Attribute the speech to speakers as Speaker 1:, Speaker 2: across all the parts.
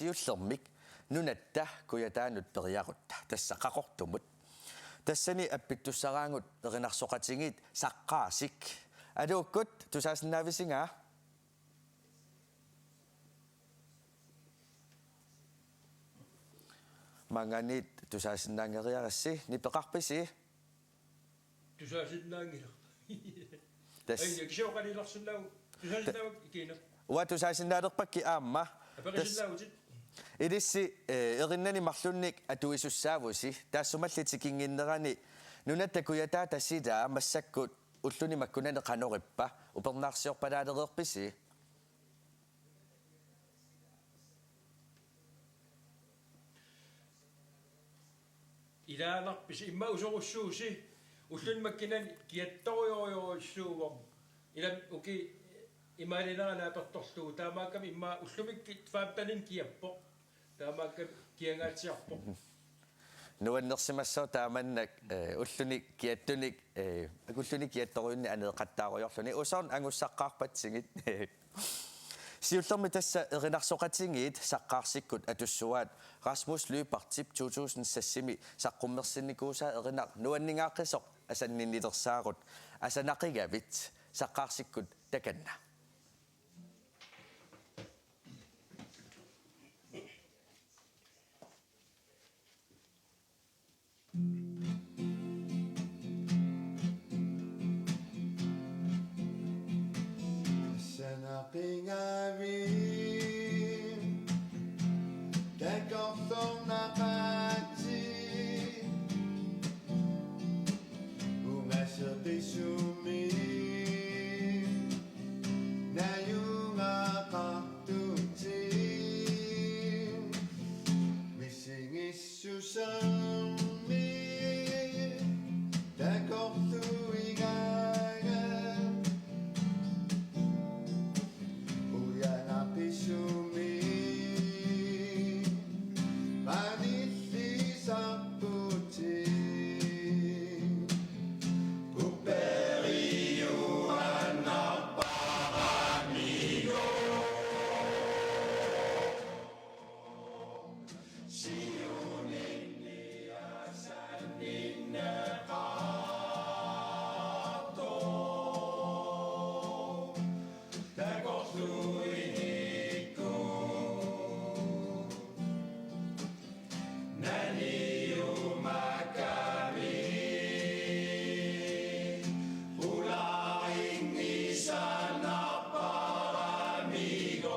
Speaker 1: siullermik nunatta kuyataanut periaqutta tassaqaqortumut tassani appittussaraangut erinarsoqatingit saqqaasik aluukkut tusaasinnaavisigaa manganit tusaasinnaangeriarassi nipeqarpisi
Speaker 2: tusaasinnaangila
Speaker 1: tas
Speaker 2: ai kishooqanilarsunnaau tusaasinnaavak ikiina
Speaker 1: wa tusaasinnaaleqpakki aamma
Speaker 2: apeqisinnaagutit
Speaker 1: ilissi erinani marlunnik atuisussavusi taassumallitikingиннерани nunattakuyataa tassitaa massakkut ulluni makkunane qanorippa upernaarsiorpalaaleriorpisi
Speaker 2: ilaalarpis imma usorussuusi ullun makkinan kiattorioriorussuuvom ilam uki imaalinarana pertorluu taamaakam imma ullumikki faappanin kiappo taamaakam kiangaatsiarpo
Speaker 1: nuannersimassao taamannak ulluni kiattunik akulluni kiattoriunni aneeqattaarujorluni usorn angussaqqaarpatsingit siullermi tassa erinarsoqatingit saqqaarsikkut atussuaat Rasmus Lybertip 2006 saqqummersinnikuusaa erinar nuanningaaqqisoq asanninnilersaarut asanaqigavit saqqaarsikkut takanna
Speaker 3: Sanaqingavin takortornaqaati ungasertisumi nayungaqartuti misingissusami takortuigaga uyanaqisumi manillisarputi uperiuannarparamigo siuninniasanninneqarto takortuinikku naniumakami ularingisanarparamigo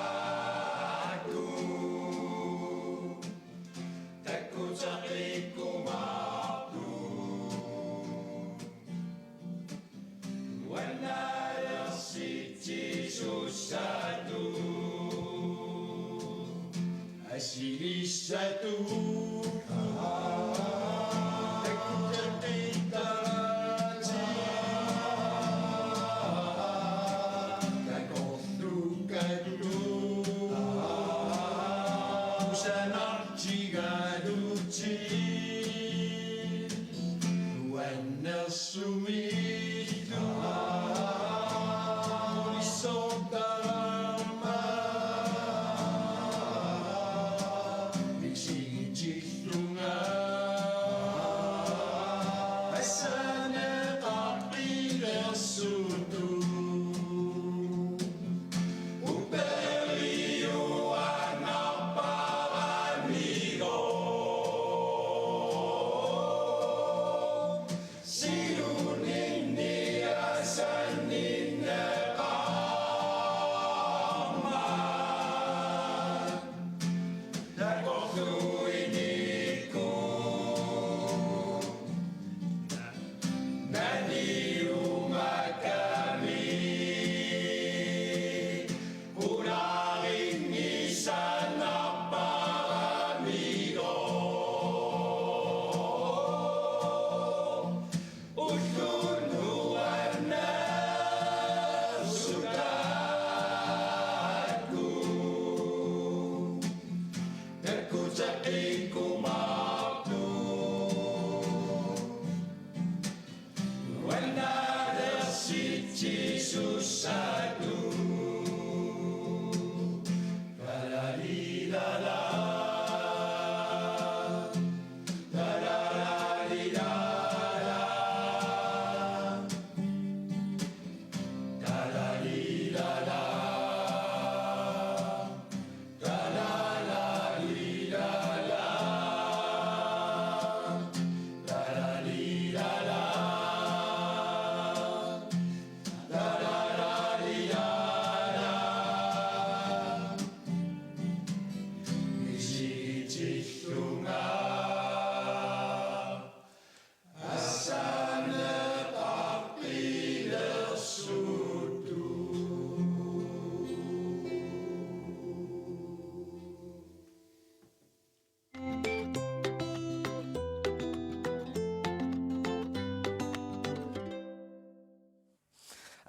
Speaker 3: ullunuannafsutaku takkutaqikkumaartu wannalersittisussatu asilissatu takkutaqittarati takortukattu usanartigalutti wannersumittu ulissortarama miksingitillunga assaneqarpilersutu uperiuannarparamigo siuninniasanninneqarma takortuinikku naniumakami ularingisanarparamigo ullunuannafsutaku takkutaqikkumaartu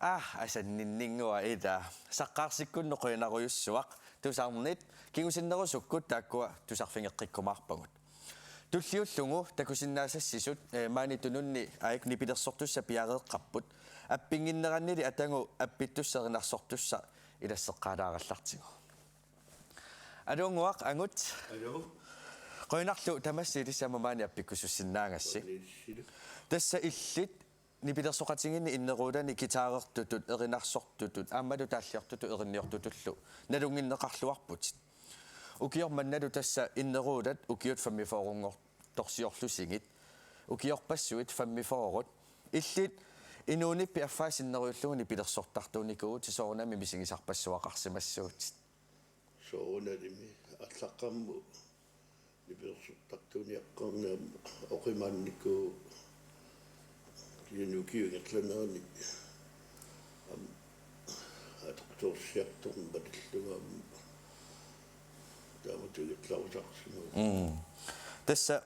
Speaker 1: асанниннингуа ита саққарсиккунноқуинарuyussuaq тусаарнит кигусиннерусуккут тааккуа тусарфингеққиккумаарпагут туллиуллугу такусиннаасассисут маани тунунни аик нипилерсортусса пиареэққарпут аппингиннераннили атангу аппиттуссеринарсортусса илассеққалаараллартигу алунгуақ ангут
Speaker 3: алло
Speaker 1: qoinarlu tamassi lissamamaani appikkusussinnaagassi tassa illit nipilерсоqatinginni inneruulani kitaareertutut erinarsortutut aammalu taalliartutu erinniortutullu nalunginneqarluarput ukiormannalu tassa inneruulat ukiut fammifoorungortorsiorlusingit ukiorpassuit fammifoorut illit inuunippi affaasinneruulluuni pilersortartuunikuut soornami misingisarpassuaqarsimassuut
Speaker 3: soornalimi allaqammu нипилерсуттартуниаққарна оқимааннику киенукиунгерланерни атоқторсиарторн батиллугаам тааматугитлаусарсиму
Speaker 1: тасса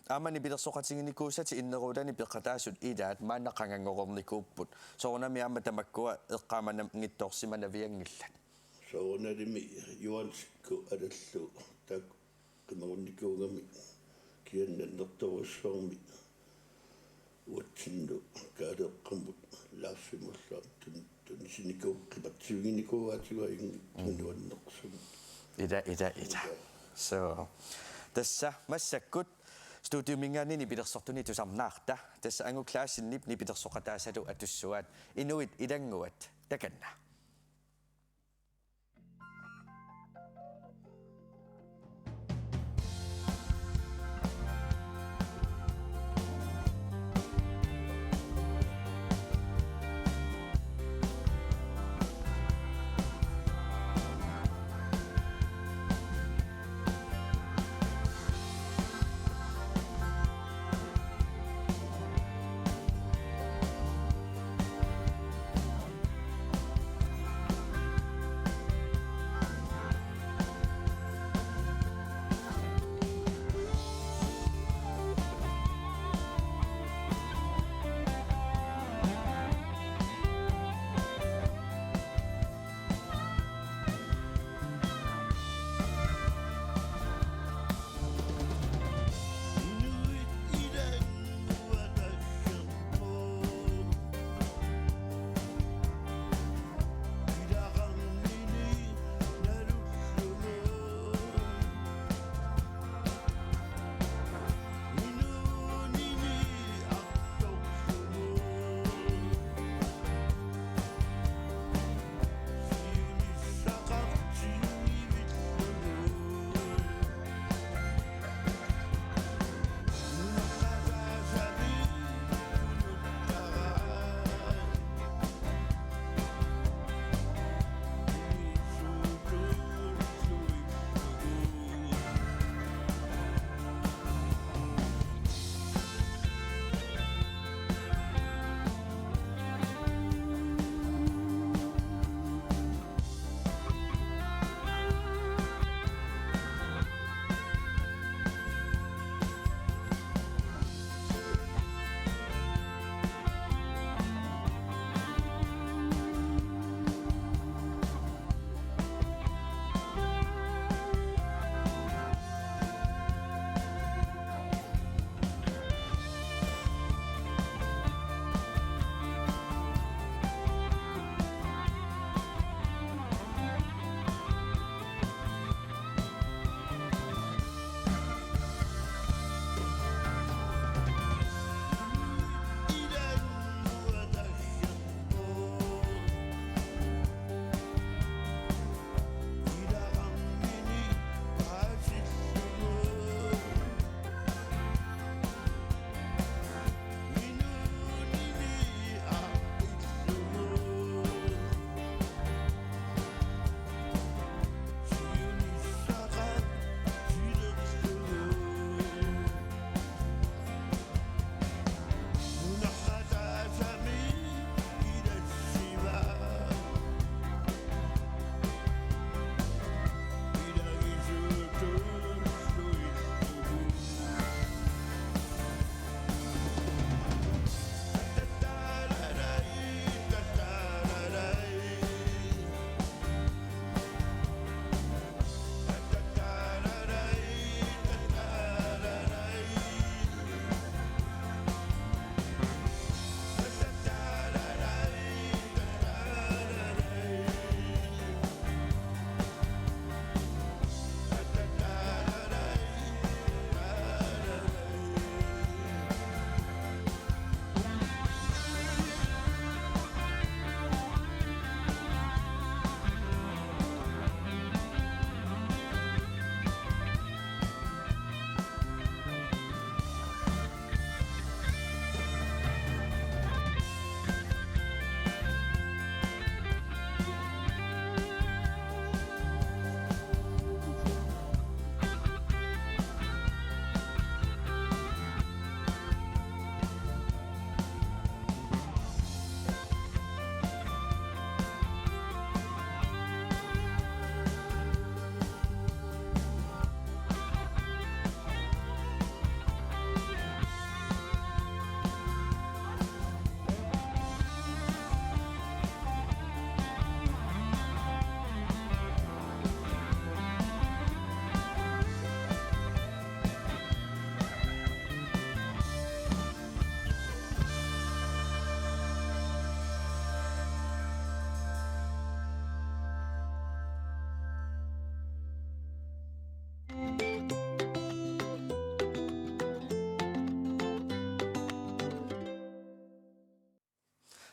Speaker 1: аамани пилерсоқатингиникуусати иннеруулани пеққатаасут илаат мааннақангангорорникууппут соорнами аама тамаккуа эққаамана ngittoorsimana viangillat
Speaker 3: соорналими юансикку алаллу так кемагунникуугами кианнерторуссуарми уатсинну каалеэққамут лааффимуллаа тунсиникуу қипатсивигиникууаатигуа тунуаннерсум
Speaker 1: ida so tassa massakut studiumingaanini pilersortuni tusarnaarta tassa angu klaassinnip nipilersoqataasalu atussuat inuit ilanguat takanna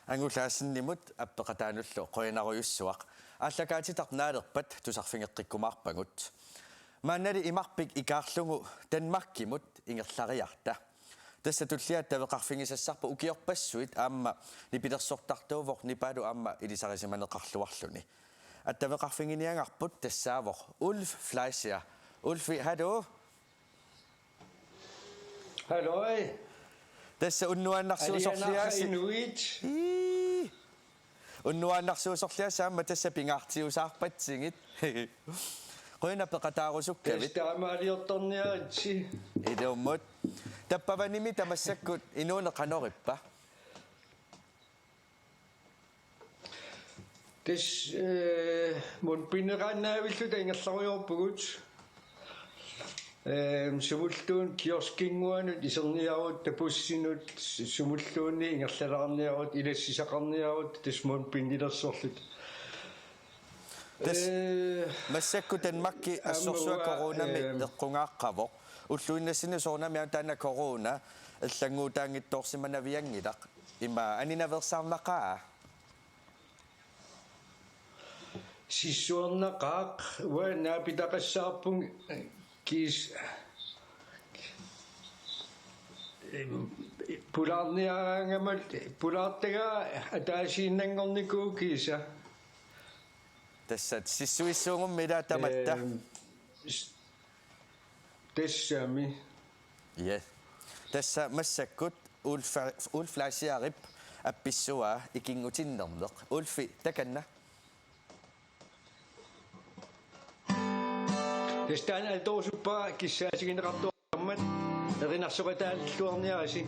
Speaker 1: ангулаассиннимут аппеқатаануллу қоинарuyussuaq ааллакаатитарнааlerpat тусарфингеққиккумаарпагут мааннали имарпик икаарлугу танмаккимут ингерлариарта тасса туллиат тавеқарфигисассарпа укиорпассуит аама нипилерсортартуувоқ нипалу аама илисарисиманеқарлуарлуни аттавеқарфигиниангарпут тассаавоқ Ulf Fleischer Ulfi hallo
Speaker 4: Halløj.
Speaker 1: тасса уннуаннарсуусорлиааси
Speaker 4: Inuit.
Speaker 1: уннуаннарсуусорлиасаама тасса пингаартиусаарпатсигит qoinappeqataarusukkaavit
Speaker 4: Taamaaliortorniaatsi.
Speaker 1: iluummut tappavanimi tamassakkut inuuneqanorippa
Speaker 4: Des mun pinnerannaavillute ingerlariorpugut. Sumulluun kioskinguanut iserniarut tapussinut sumulluunni ingerlalarniarut ilassisaqarniarut des mun pinnilersorlut.
Speaker 1: массакку танмакки ассорсуа коронами эққунгааққавоқ уллуиннассини соорнами таана корона аллангуутаангитторсиманавиангилақ има анинаверсаарнақаа
Speaker 4: Sissuarnaqaaq naapitaqassаарpung kiis pulaarniaraangamal pulaartaga ataasiinnangornikuu kiisa
Speaker 1: тассат сиссуиссуугуммила таматта
Speaker 4: тассами
Speaker 1: я тасса массаккут улфлаасиарип апписсуа икингутиннернеқ улфи таканна
Speaker 4: Testaan altoosuppa kissaasigинеқартуармат erinarssoqataallluarniarasi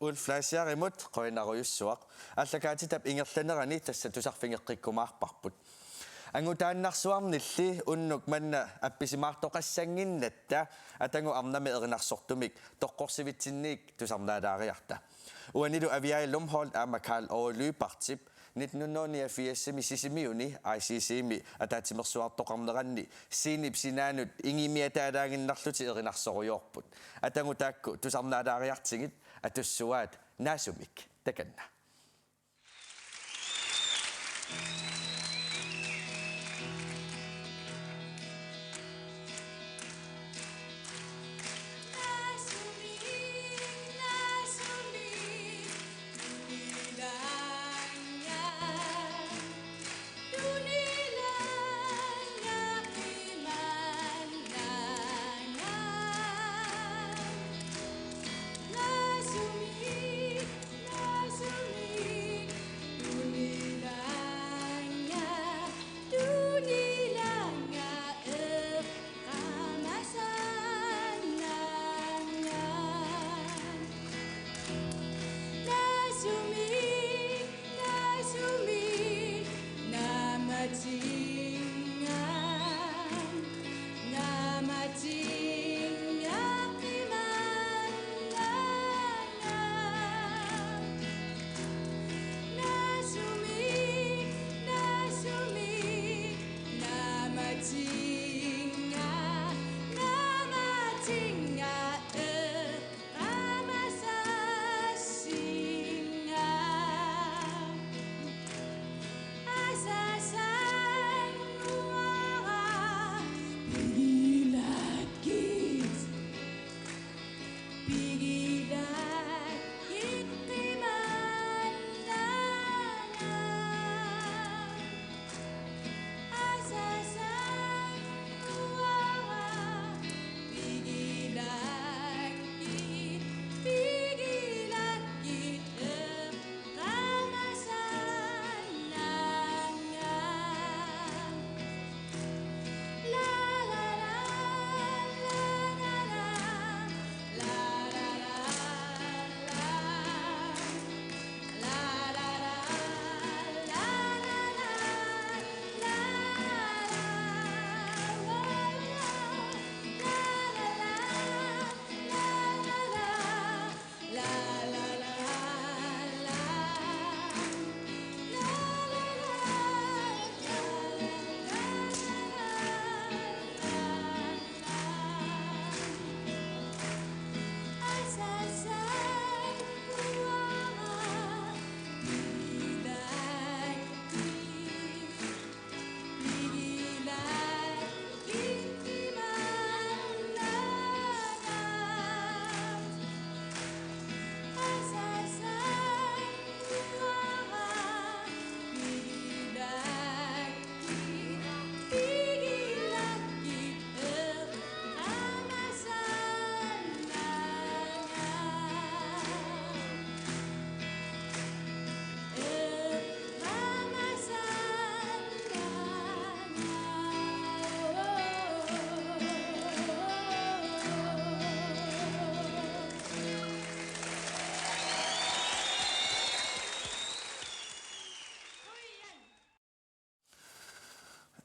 Speaker 1: ulflaasiarimut qoinaruyussuaq allakaatitap ingerlanerani tassa tusarfingeqqikkumaarparput angutaannarsuarnilli unnuk manna appisimaartoqassanginnatta atangu arnami erinarsortumik toqqorsivitsinniik tusarnaalaariarta uanilu aviailum hol ama Karl Olypartip 1989 sisimiuni ICC-mi ataatimersuartoqarneranni siinip sinaanut ingimiataalaanginnarluti erinarsorujorput atangu taakku tusarnaalaariartigit atussuaat naasumik takanna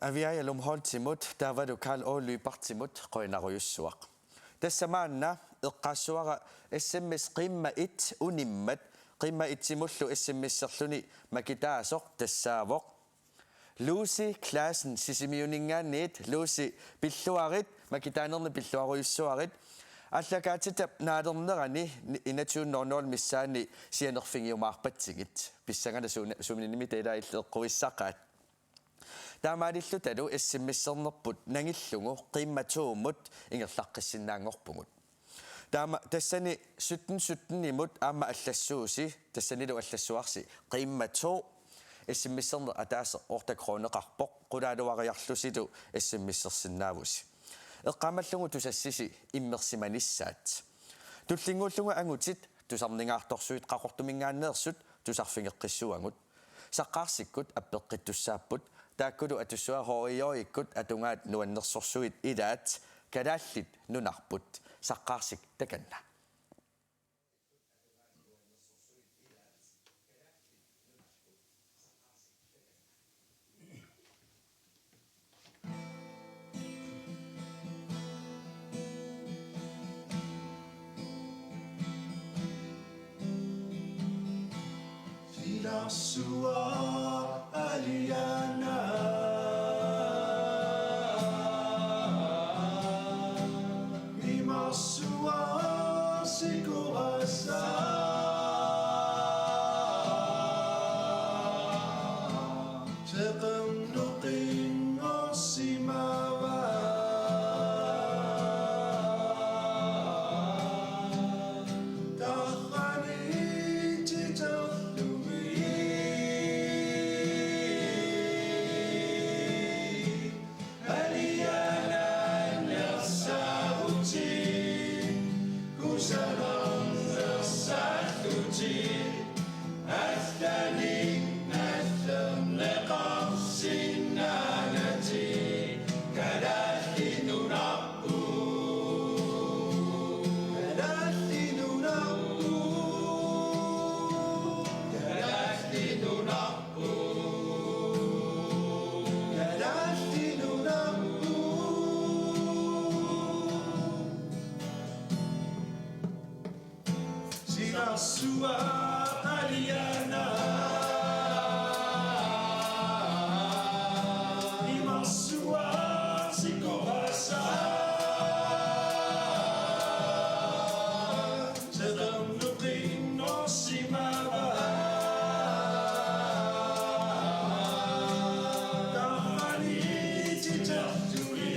Speaker 1: aviailum holtimut taavalu Karl Olypartimut qoinaruyussuaq tassamaanna eqqaassuara SMS qimma it unimmat qimma itsimullu SMS-serluni makitaasoq tassaavoq Lucy Klassen sisimiuningaanniit Lucy pilluarit makitaanerni pilluaruyussuarit allakaatitap naalernerani inatuunnornool missaani sianerfingiumaarpatsigit pissangana suuminimi teilaailleeqquissaqaat taamaalillutalu SMS-sernerput nangillungu qimmatuumut ingerlaqqissinnaangorpungut tassani 17 aama allassuusi tassanilu allassuarsi qimmatuu SMS-serner ataasa ortakroneqarpoq qulaaluariarlusilu SMS-sersinnaavusi eqqamallungu tusassisi immersimanissaat tullinguullungu angutit tusarningaartorsuit qaqortumingaanneersut tusarfingeqqissuangut saqqaarsikkut appeqqittussaapput taakkulu atussuahorioriikkut atungaat nuannersorsuit ilaat kalaallit nunarput saqqaarsik takanna Simasua Aliana Mimasua Sikurasa Teqem nuqin Osimawa Dakhani Titaflumi Aliana Nersahuti Kusalam Nersahuti Athani Natham Leqam Sinanati Kadathinu Nabu Kadathinu Nabu Kadathinu Nabu Kadathinu Nabu Simasua Aliana Imasua Sikorasa Teqem nuqin Osimawa Dakhani Titaflumi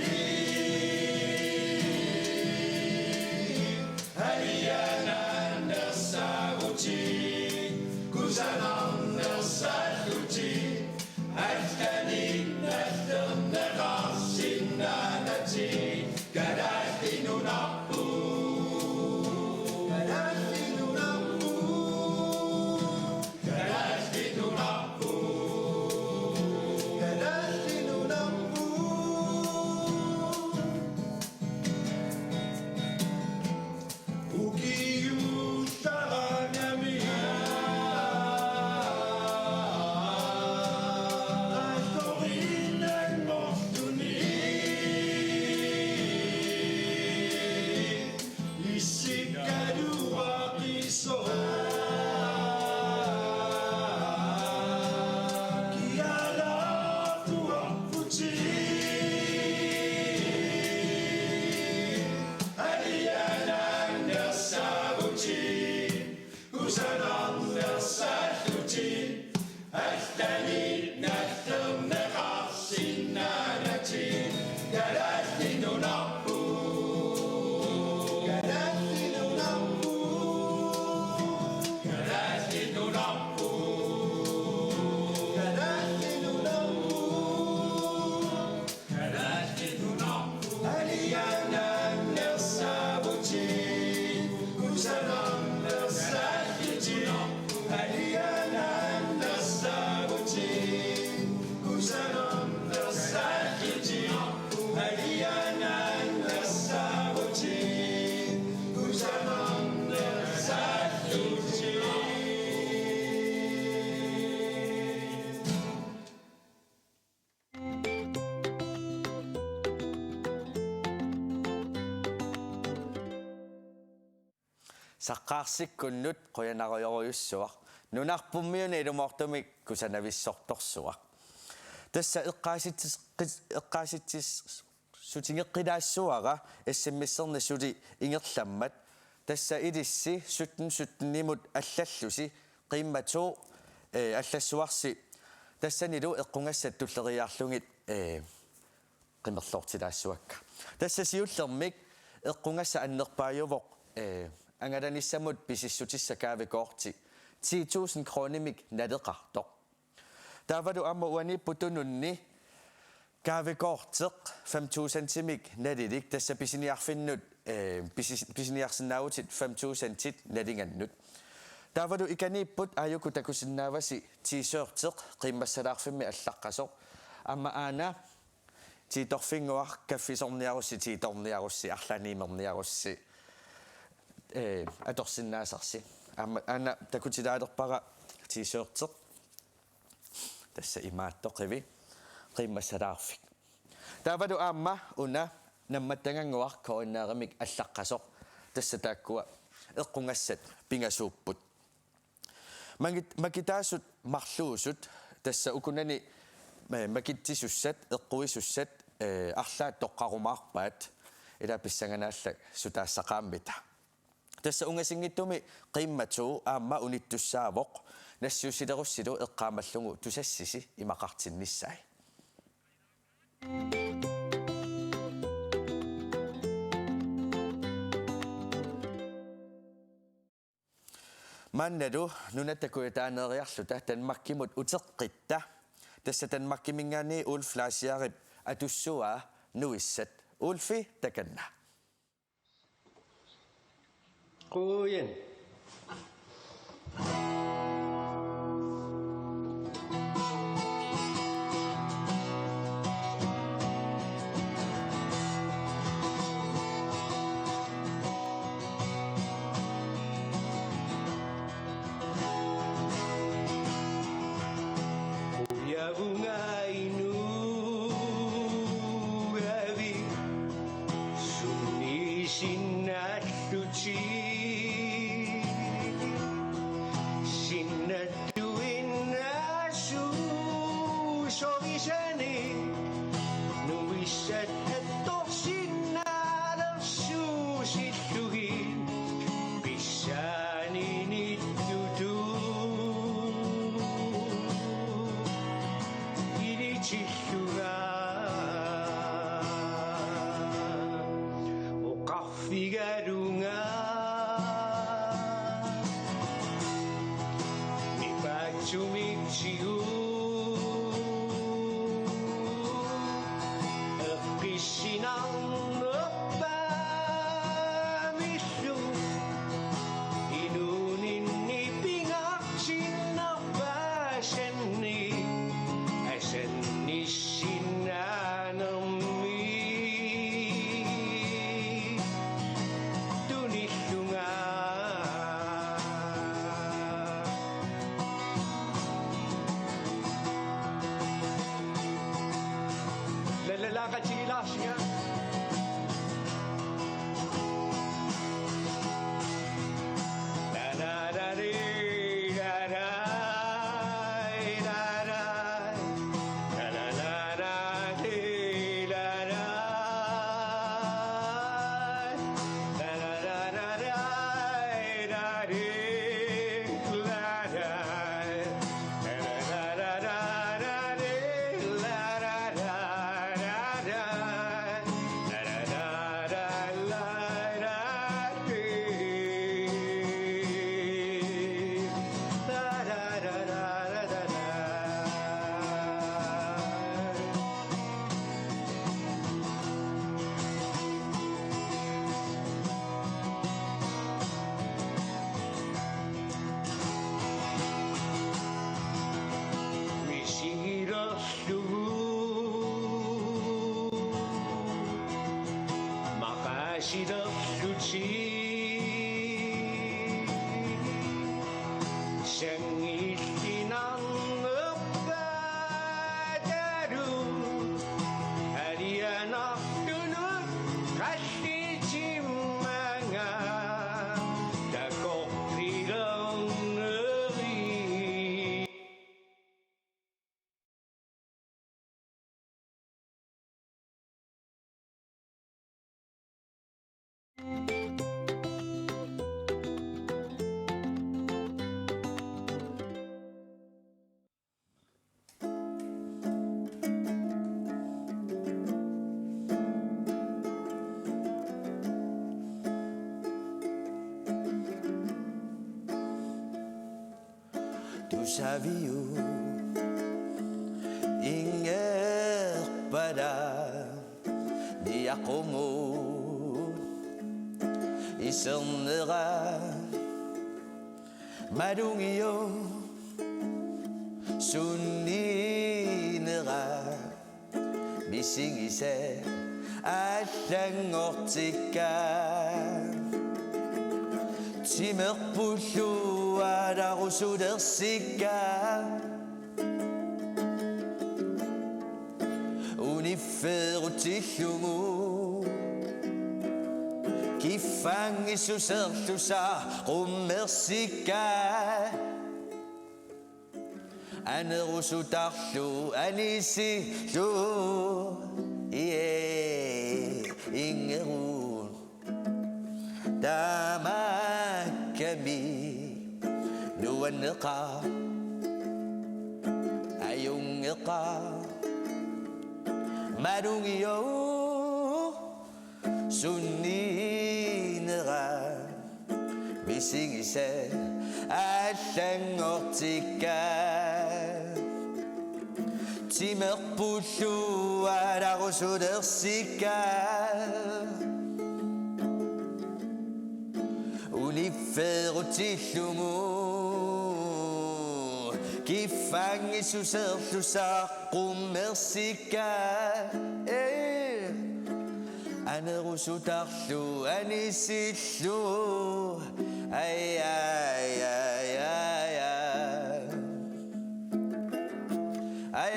Speaker 1: Aliana Nersahuti Kusalam Nersahuti Athani Natham Leqam Sinanati Kadathinu Nabu Kadathinu Nabu Kadathinu Nabu Kadathinu Nabu Ukiyu Taranami Aitorin ang Mohtuni Isikadu Wakiso Kiala Tuaputi Aliana Nersahuti Kusalam Nersahuti Athani Natham Leqam Sinanati Kadathinu Nabu Kadathinu Nabu Kadathinu Nabu Kadathinu Nabu Kadathinu Nabu Aliana Nersahuti Kusalam Nersahuti Aliana Nersahuti Kusalam Nersahuti Aliana Nersahuti Kusalam Nersahuti
Speaker 5: Saqqaarsikkunnut quyanarioruyussuaq nunarpummiuni ilumortumik kusanavissortorsuaq tassa eqqaasittis sutingeqqilaassуара ассиммиссерни сули ингерламмат тасса илисси суттнимут аллаллуси қимматуу аллассуарси тассанилу эққунгассат туллериаарлугит қимерлоортилаассуакка тасса сиуллермик эққунгасса аннерпаажувоқ ангаланissамут писиссутиссакаавикоорти 10,000 кронимик налеқартоқ таавалу амма уаниппутунунни каавикоортеқ 5,000 тимик налилик тасса писиниарфиннут писиниарсинаавутит 5,000 тит налинганнут таавалу иканиппут ааюку такусиннааваси тисеортеқ қиммассалаарфимми аллаққасоқ амма аана титорфингуар каффисорниарусси титорниарусси арланиимерниарусси аторсиннаасарси амма аана такутилаалерпара тисеортеқ тасса имааттоқиви қиммассалаарфик таавалу аама уна намматтангангуар коиннаарамик аллаққасоқ тасса тааккуа эққунгассат пингасууппут Makitaasut marluusut tassa ukunani makitsisussat eqquisussat arlaat toqqarumaarpaat ila pissanganaalla sutaassaqaammita tassa ungasingittumi qiimmatuu aamma unittussaavoq nassiusilerussilu eqqaamallugu tusassisi imaqartinnissai mannalu nunatakuyataaneeriarluta tanmakkimut uteqqitta tassa tanmakkimingaani ulflaasiarip atussua nuissat ulfi takanna
Speaker 4: Quyen. Ya bunga inu gabi sunni sinat luci sinat tuin asu sogisani nuisat etok sinat asu situgi pisani nitutu Chilluga o kafigarunga mi bacio mi chiu piscinando pa mi su inunin ni pingacina paseni Senni sinanami tunilunga Lalaka chilas nga Makasih suci Sengitinang padaru Harianak dunut kasih cimanga Dakok rilang negeri
Speaker 1: Tu saviu inger pada dia komod isernera madungio sunninera bisingise allangortika Timmerpullu adarusudersika Uniferutillungu Kifangisussertusa rummersika
Speaker 5: Anerusutarlu anissillu ingerun tamakkami nuwanqa ayunqa marungiyo sunninera misingise allangortikka timerpullu ararusudersikka uniferutillumu kifangisuserlusaqqummersikka anerusutarlu anisillu ay ay ay ay ay ay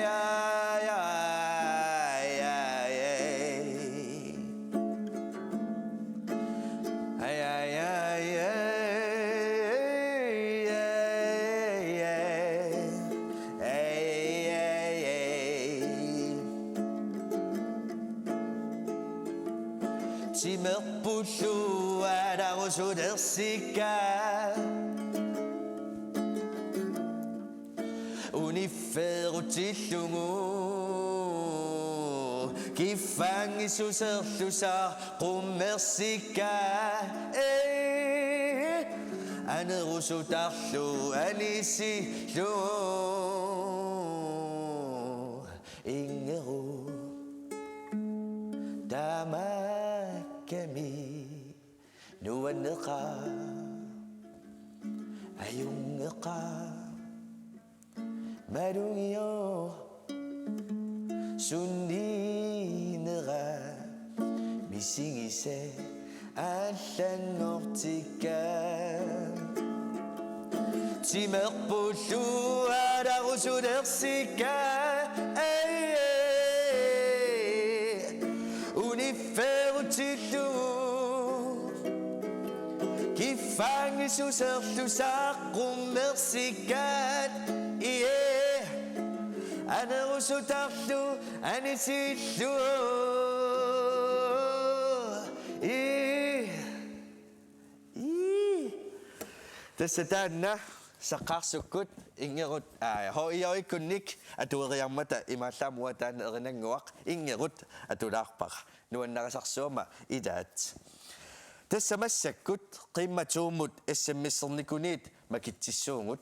Speaker 5: timerpullu ararusudersikka uniferutillumu kifangisuserlusaqqummersikka anerusutarlu anisillu ingeru tamakkami nuwanqa ayunqa marungiyo sunninera misingise allangortikka timerpullu ararusudersikka uniferutillu kifangisuserlusaqqummersikkat anerusutarlu anisillu tässä tänä saqarsukkut ingerut hoiyoikunnik atueriarmata imaallamua taana erinanguaq ingerut atulaarpaqa nuannarasarsuuma ilaat tässä massakkut qimmatuumut sms-ernikuniit makitsissuungut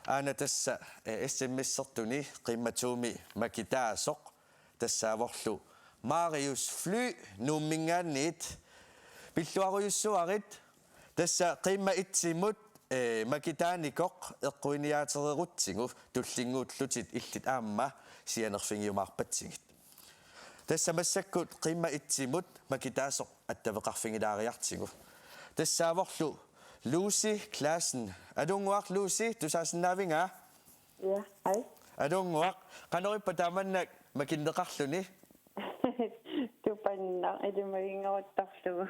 Speaker 5: aana tässä sms-ertuni qimmatuumi makitaasoq tassaavorlu Marius Fly nummingaanniit pilluaruyussuarit tässä qimma itsimut makitaanikoq eqquiniaaterirutsigu tullinguullutit illit aamma sianerfingiumaarpatsigit tässä massakkut qimma itsimut makitaasoq attaveqarfingilaariartigu tassaavorlu Lucy Klassen adunguaq Lucy tusaasinaavinga
Speaker 6: Ja, hej.
Speaker 5: adunguaq qanorippa taamannak makinneqarluni
Speaker 6: Tupanna ilumagingeruttarlugu.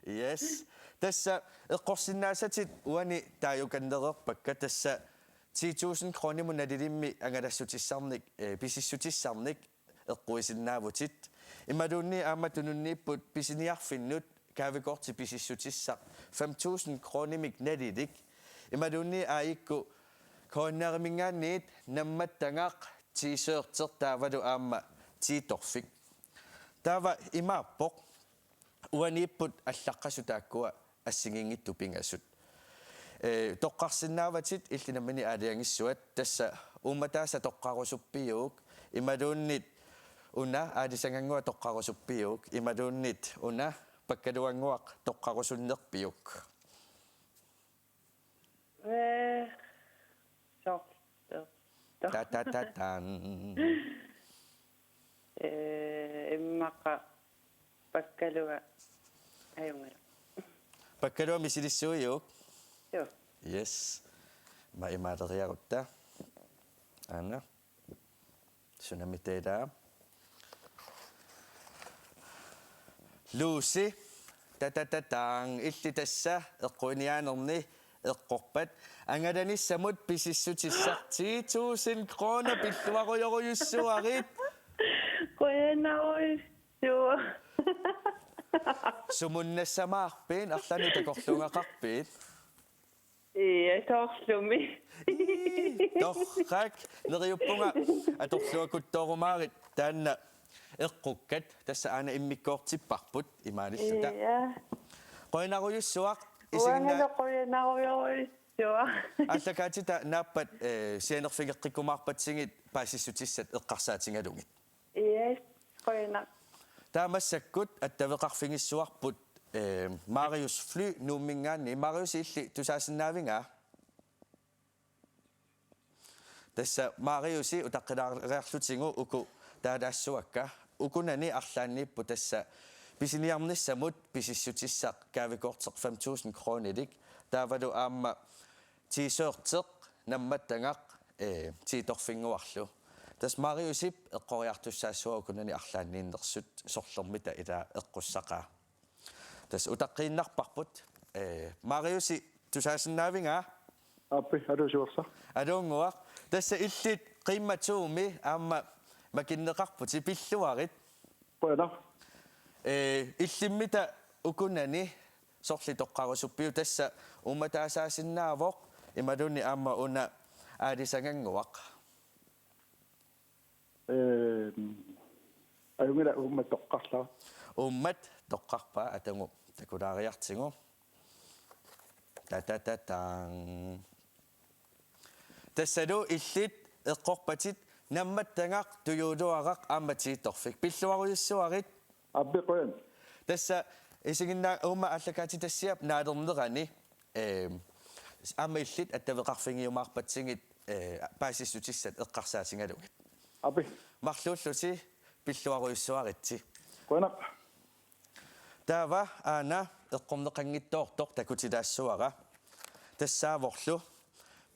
Speaker 5: yes tässä eqqorsinnaasatit uani taayukannererpakka tässä 10,000 kronimun nalilimmi angalassutissarnik pisissutissarnik eqquisinnaavutit imaluunni aamatununniipput pisiniarfinnut kaavikorti pisissutissaq 5,000 kronimik nalilik imaluunni aayikku koonnaarimingaanniit nammattangaq tiiseertertaavalu aamma tiitorfik taava imaappoq uaniipput allaqqasutaakkua assingingittu pingasut toqqarsinnaavatit illinamani aaliangissuat tässä ummataasa toqqarusuppiuuk imaluunnit una aalisangangua toqqarusuppiuuk imaluunnit una pakkaluanguaq toqqarusunnerpiuk tatatan
Speaker 6: Immaqa pakkalua ayungala.
Speaker 5: pakkalua misilissuuyuuk
Speaker 6: Joo.
Speaker 5: yes ma imaaderiarutta ana sunamiteelaa Lucy tatatataang illi tassa eqquiniaanerni eqqorpat angalannissamut pisissutissaq 10,000 kroner pilluarujorujussuarit
Speaker 6: qoyanaruyussua
Speaker 5: sumunnassamаарpiin arlani takorlungaqarpiit
Speaker 6: torlumi
Speaker 5: torrak neriuppunga atorluakuttoorumaarit taanna eqqukkat tassa aana immikkoortipparput imaalissata qoyanarujussuaq
Speaker 6: uangalo qoyanaruyoruyussua
Speaker 5: allakaatita naappat sianerfigeqqikkumaarpatsingit paasissutissat eqqarsaatingalungit
Speaker 6: yes qoyanar
Speaker 5: taamassakut attaveqarfingissuarput Marius fly nuummingaanni Marius illi tusaasinaavinga tassa Mariusi utaqqilaareerlutingu uku taalaassuakka ukunani arlaanniippu tassa pisiniarnissamut pisissutissaq kaavikoorteq 5,000 kronilik taavalu aamma tiisoorteq nammattangaq tiitorfinguarlu tas Mariusip eqqoriartussaassuа ukunani arlaanniinnersut sorlermita ila eqqussaqa tas utaqqiinnarparput Mariusi tusaasinaavinga
Speaker 7: appi alusuorsa
Speaker 5: alunguaq tassa illit qiimmatuumi aamma makinneqarputi pilluarit
Speaker 7: qoyana
Speaker 5: illimmita ukunani sorli toqqarusuppiu tassa ummataasaasinnaaavoq imaluni aamma una aalisanganguaq
Speaker 7: ayungila umma toqqarla
Speaker 5: ummat toqqarpa atangu takulaariartingu tatatang tassalu illit eqqorpatit nammattangaq tuyuluaraq aammatittorfik pilluaruyussuarit
Speaker 7: appi qoyan
Speaker 5: tassa isiginna umma allakaati tassiap naalernerani aamma illit attaveqarfingiumaarpatsingit paasissutissat eqqarsaatingalugit
Speaker 7: appi
Speaker 5: marluulluti pilluaruyussuaritsi
Speaker 7: qoyana
Speaker 5: taava aana eqqorneqanngittoortoq takutilaassуара тассааворлу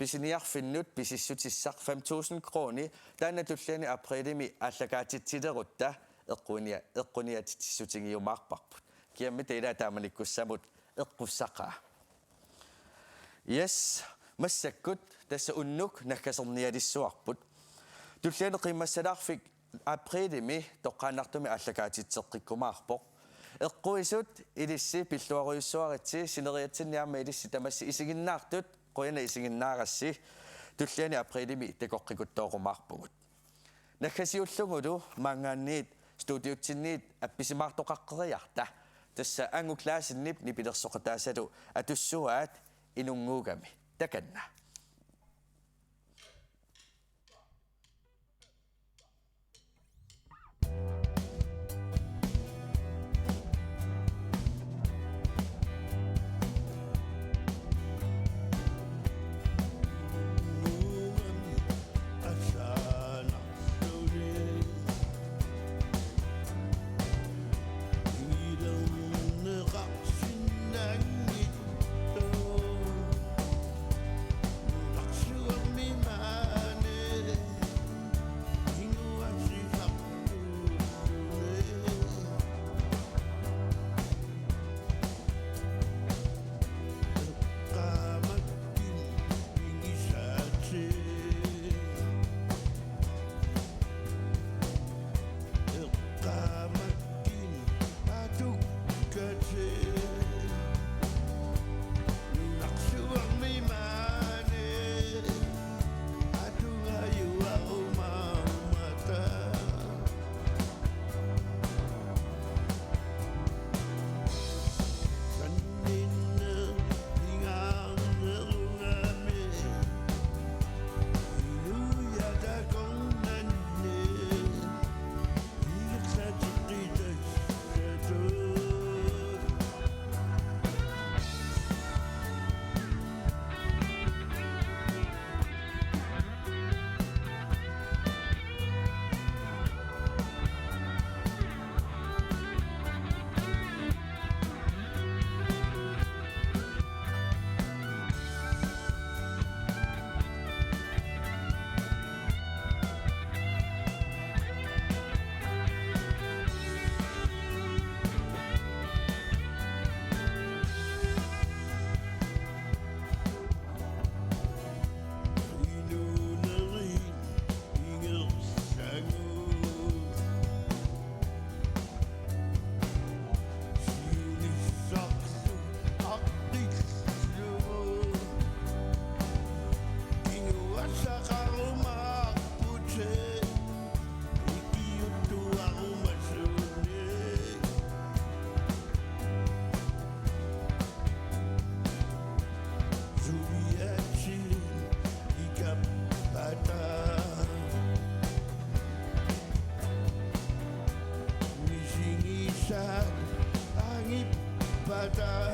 Speaker 5: писиниарфиннут писиссутиссақ 5,000 крони таана туллиани априлими аллагаатитсилерутта эққуниатитсутингиумаарпарпут киамми тейла тааманиккуссамут эққуссақаа yes массаккут тасса уннук наккасерниалиссуарпут туллиани қиммассалаарфик априлими тоққаанартуми аллагаатитсеққиккумаарпоқ эққуисут илисси пиллуаруйуссуаритси синериатсинниарма илисси тамасси исигиннаартут qoyana isinginnaagassi tulliani aprilimi takoqqikuttooqumаарpugut nakkasiullungulu maangaanniit studiutsinniit appisimaartoqaqqeriarta tassa angu klaasinnip nipilersoqataasalu atussuaat inunguugami takanna
Speaker 3: ta